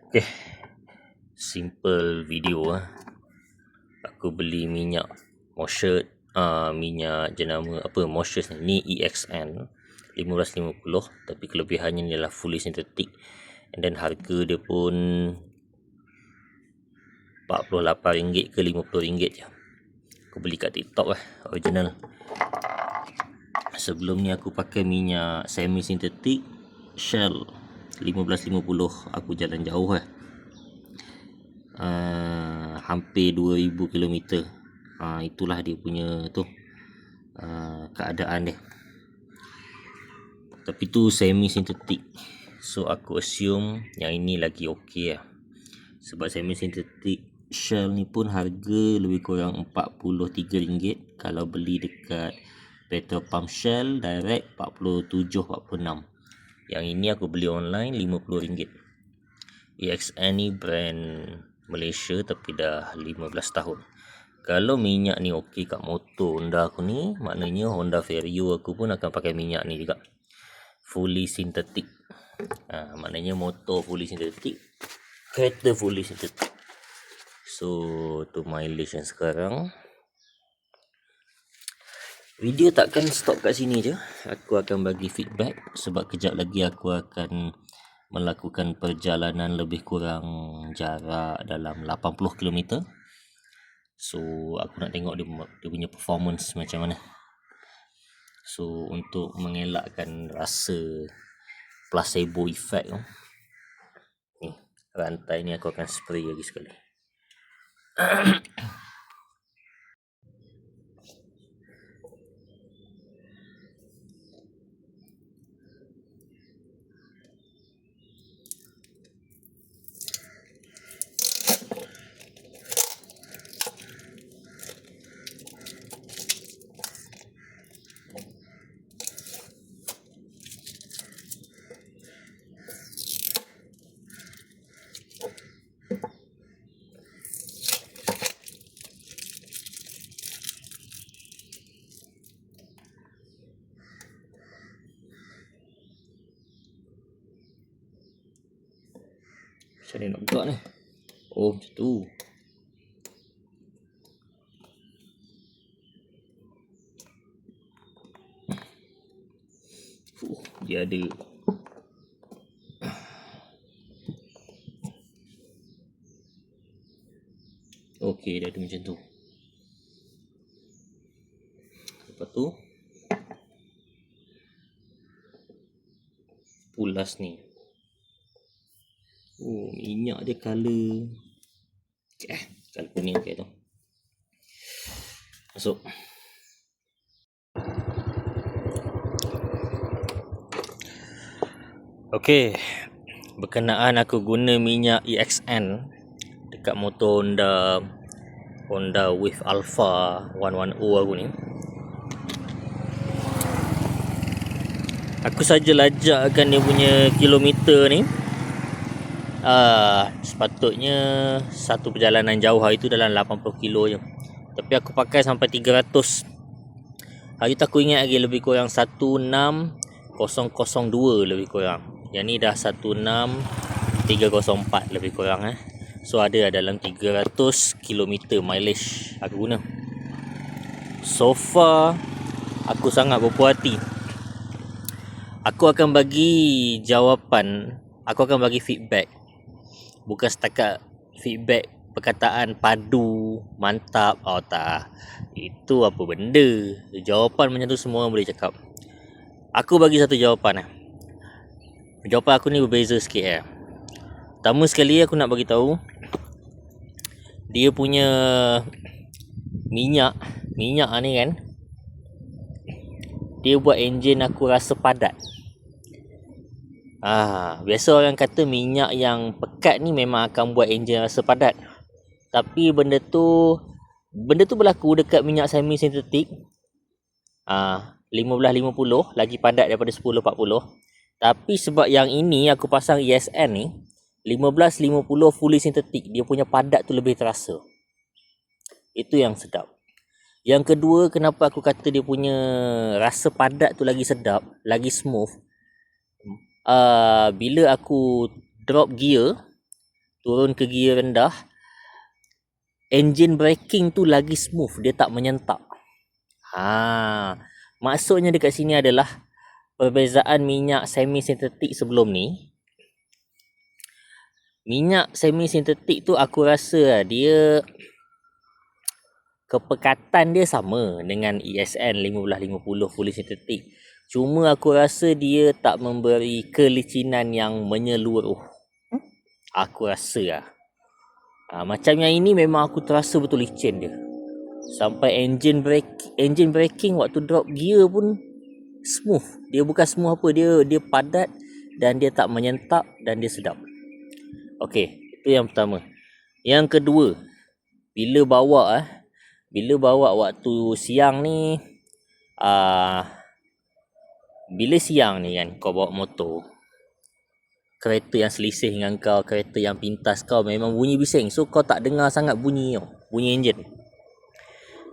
Okay, simple video lah. Aku beli minyak Mosher, minyak jenama apa Mosher ni EXN 1550, tapi kelebihannya ni adalah fully synthetic, and then harga dia pun RM48 ke RM50 je. Aku beli kat TikTok lah, original. Sebelum ni aku pakai minyak semi synthetic Shell 1550. Aku jalan jauh lah, hampir 2000 km. Itulah dia punya tu keadaan dia. Tapi tu semi synthetic, so aku assume yang ini lagi okey lah. Sebab semi synthetic Shell ni pun harga lebih kurang RM43. Kalau beli dekat petrol pump Shell direct 47-46. Yang ini aku beli online RM50. EXN ni brand Malaysia tapi dah 15 tahun. Kalau minyak ni okey kat motor Honda aku ni, maknanya Honda Vario aku pun akan pakai minyak ni juga, fully synthetic. Maknanya motor fully synthetic, kereta fully synthetic. So tu mileage yang sekarang. Video takkan stop kat sini je. Aku akan bagi feedback sebab kejap lagi aku akan melakukan perjalanan lebih kurang jarak dalam 80 km. So aku nak tengok dia punya performance macam mana. So untuk mengelakkan rasa placebo effect tu, ni rantai ni aku akan spray lagi sekali. Macam mana nak buka ni? Oh macam tu. Dia ada okey, dia ada macam tu. Lepas tu pulas ni. Oh, minyak dia color color kuning okey tu. Masuk. Okey, berkenaan aku guna minyak EXN dekat motor Honda Wave Alpha 110 aku ni. Aku saja lajakkan dia punya kilometer ni. Sepatutnya satu perjalanan jauh hari tu dalam 80 kilo je, tapi aku pakai sampai 300. Hari tu aku ingat lagi lebih kurang 16002 lebih kurang. Yang ni dah 16304 lebih kurang So ada dalam 300 km mileage aku guna. So far aku sangat berpuas hati. Aku akan bagi jawapan, aku akan bagi feedback. Bukan setakat feedback perkataan padu, mantap, tak. Itu apa benda. Jawapan macam tu semua orang boleh cakap. Aku bagi satu jawapan. Jawapan aku ni berbeza sikit. Pertama sekali aku nak bagi tahu, dia punya minyak ni kan, dia buat enjin aku rasa padat. Biasa orang kata minyak yang pekat ni memang akan buat enjin rasa padat. Tapi benda tu berlaku dekat minyak semi sintetik 1550 lagi padat daripada 1040. Tapi sebab yang ini aku pasang EXN ni 1550 fully sintetik, dia punya padat tu lebih terasa. Itu yang sedap. Yang kedua, kenapa aku kata dia punya rasa padat tu lagi sedap, lagi smooth, bila aku drop gear, turun ke gear rendah, engine braking tu lagi smooth, dia tak menyentak. Maksudnya dekat sini adalah perbezaan minyak semi sintetik sebelum ni. Minyak semi sintetik tu aku rasa dia kepekatan dia sama dengan ESN 1550 fully sintetik. Cuma aku rasa dia tak memberi kelicinan yang menyeluruh. Aku rasa macam yang ini memang aku terasa betul licin dia. Sampai engine braking waktu drop gear pun smooth. Dia bukan smooth apa, dia padat dan dia tak menyentak dan dia sedap. Okey, itu yang pertama. Yang kedua, bila bawa waktu siang ni, bila siang ni kan kau bawa motor, kereta yang selisih dengan kau, kereta yang pintas kau memang bunyi bising. So kau tak dengar sangat bunyi enjin.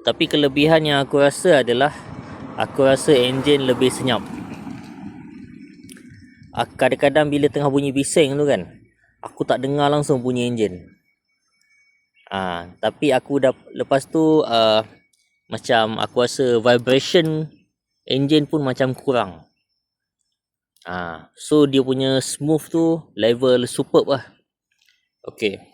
Tapi kelebihan yang aku rasa adalah aku rasa enjin lebih senyap. Kadang-kadang bila tengah bunyi bising tu kan, aku tak dengar langsung bunyi enjin. Tapi aku dah lepas tu macam aku rasa vibration enjin pun macam kurang. So dia punya smooth tu level superb lah. Okay.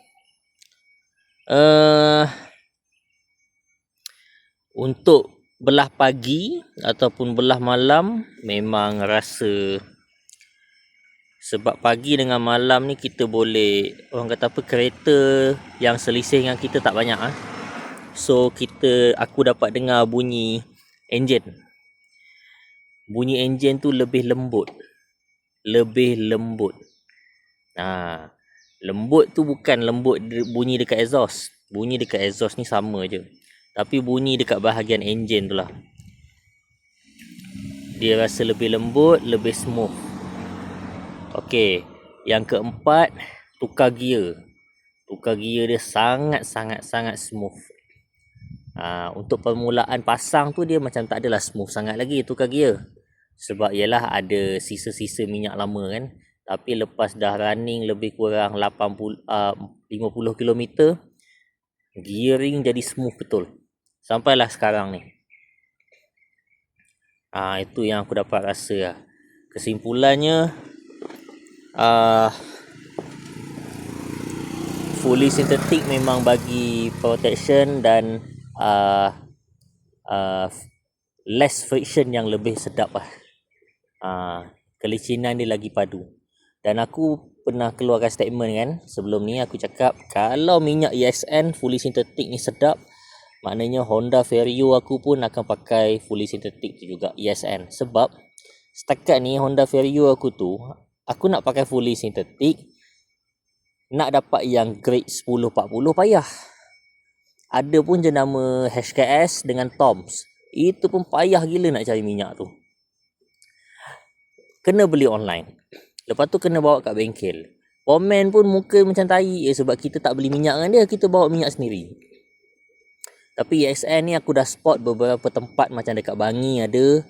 Untuk belah pagi ataupun belah malam memang rasa, sebab pagi dengan malam ni kita boleh, orang kata apa, kereta yang selisih dengan kita tak banyak So aku dapat dengar bunyi enjin. Bunyi enjin tu lebih lembut. Lembut tu bukan lembut bunyi dekat exhaust. Bunyi dekat exhaust ni sama je. Tapi bunyi dekat bahagian enjin tu lah, dia rasa lebih lembut, lebih smooth. Okey, yang keempat, tukar gear. Tukar gear dia sangat smooth. Untuk permulaan pasang tu dia macam tak adalah smooth sangat lagi tukar gear. Sebab ialah ada sisa-sisa minyak lama kan. Tapi lepas dah running lebih kurang 50 km, gearing jadi smooth betul. Sampailah sekarang ni. Itu yang aku dapat rasa. Kesimpulannya, fully synthetic memang bagi protection dan less friction yang lebih sedap lah. Kelicinan dia lagi padu. Dan aku pernah keluarkan statement kan sebelum ni, aku cakap kalau minyak EXN fully synthetic ni sedap, maknanya Honda Vario aku pun akan pakai fully synthetic tu juga, ESN. Sebab setakat ni Honda Vario aku tu, aku nak pakai fully synthetic, nak dapat yang grade 1040 payah. Ada pun jenama HKS dengan Toms, itu pun payah gila nak cari minyak tu. Kena beli online, lepas tu kena bawa kat bengkel. Komen pun muka macam tai sebab kita tak beli minyak dengan dia, kita bawa minyak sendiri. Tapi EXN ni aku dah spot beberapa tempat, macam dekat Bangi ada,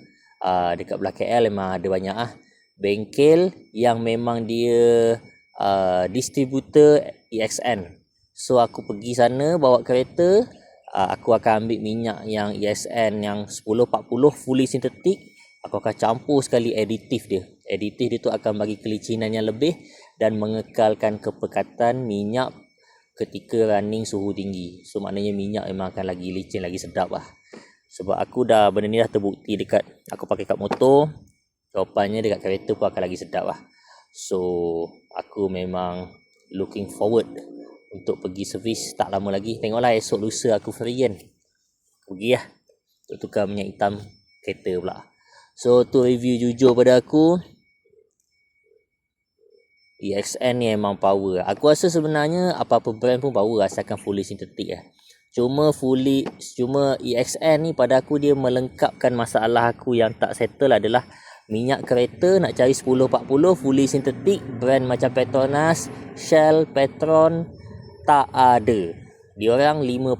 dekat belah KL memang ada banyak bengkel yang memang dia distributor EXN. So aku pergi sana bawa kereta, aku akan ambil minyak yang EXN yang 1040 fully synthetic. Aku akan campur sekali aditif dia. Aditif dia tu akan bagi kelicinan yang lebih dan mengekalkan kepekatan minyak ketika running suhu tinggi. So maknanya minyak memang akan lagi licin, lagi sedap lah. Sebab aku dah, benda ni dah terbukti dekat aku pakai kat motor, jawapannya dekat kereta pun akan lagi sedap lah. So aku memang looking forward untuk pergi servis tak lama lagi. Tengoklah esok lusa aku free kan, pergi lah untuk tukar minyak hitam kereta pula. So tu review jujur pada aku. EXN ni memang power. Aku rasa sebenarnya apa-apa brand pun power asalkan fully synthetic lah. Cuma EXN ni pada aku dia melengkapkan masalah aku yang tak settle adalah minyak kereta nak cari 1040 fully synthetic brand macam Petronas, Shell, Petron tak ada. Diorang 540,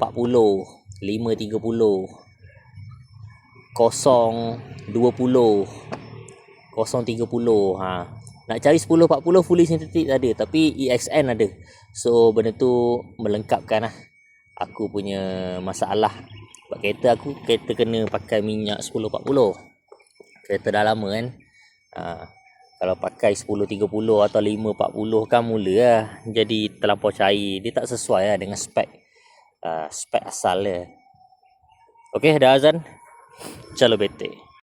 530, 020, 030. Nak cari 1040 fully sintetik tak ada, tapi EXN ada. So benda tu melengkapkan lah aku punya masalah. Sebab kereta aku, kereta kena pakai minyak 1040. Kereta dah lama kan. Kalau pakai 1030 atau 540 kan mula lah jadi terlampau cair. Dia tak sesuai lah dengan spek spek asal dia. Okey, dah azan. Chalo bete.